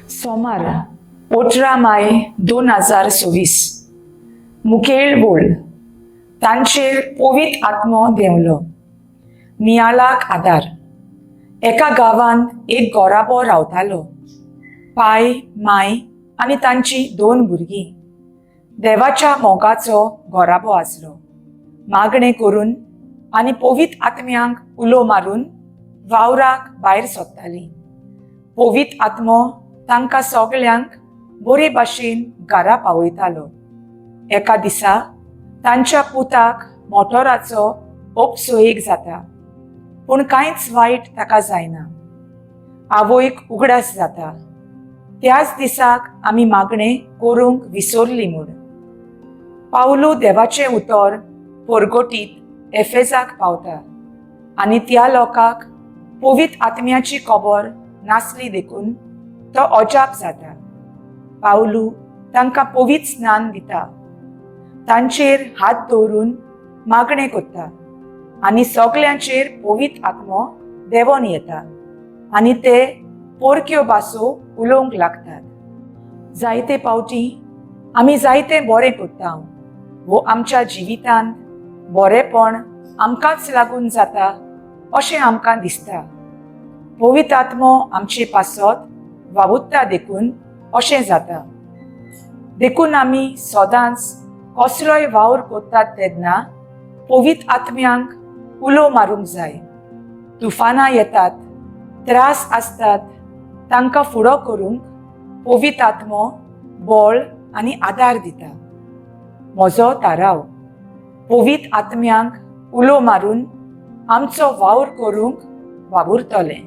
सोमार 18 माय 2026 मुखेल बोल तांचेर पवित्र आत्मो देंवलो. नियाळाक आदार. एका गांवांत एक गोराबो रावतालो. पाय माय आनी तांची 2 भुरगीं. देवाच्या मोगाचो गोराबो आसलो. मागणें करून आनी पवित्र आत्म्यांक उलो मारून वावराक भायर सरतालीं. पवित्र आत्मो तांकां सगळ्यांक बरे भाशेन घरा पावयतालो. एका दिसा तांच्या पुताक मोटोराचो अपसोयेक जाता, पूण कांयच वायट ताका जायना. आवयक उगडास जाता. त्याच दिसाक आमी मागणें करूंक विसरलीं म्हूण. पावलू देवाचें उतर परगटीत एफेसाक पावता आनी त्या लोकांक पवित्र आत्म्याची खबर नासली देखून तो अजाप जाता. पावलू तांकां पवित्र स्नान दिता, तांचेर हात दवरून मागणें करता आनी सगळ्यांचेर पवित्र आत्मो देंवन येता आनी ते परक्यो भासो उलोवंक लागतात. जायते फावटी आमी जायतें बरें करता वो आमच्या जिवितांत बरेपण आमकांच लागून जाता अशें आमकां दिसता. पवित्र आत्मो आमचे पासत वावुरता देखून अशें जाता. देखून आमी सदांच कसलोय वावर करतात तेन्ना पवित्र आत्म्यांक उलो मारूंक जाय. तुफानां येतात, त्रास आसतात, तांकां फुडो करूंक पवित्र आत्मो बळ आनी आदार दिता. म्हजो थाराव पवित्र आत्म्यांक उलो मारून आमचो वावर करूंक वावुरतलें.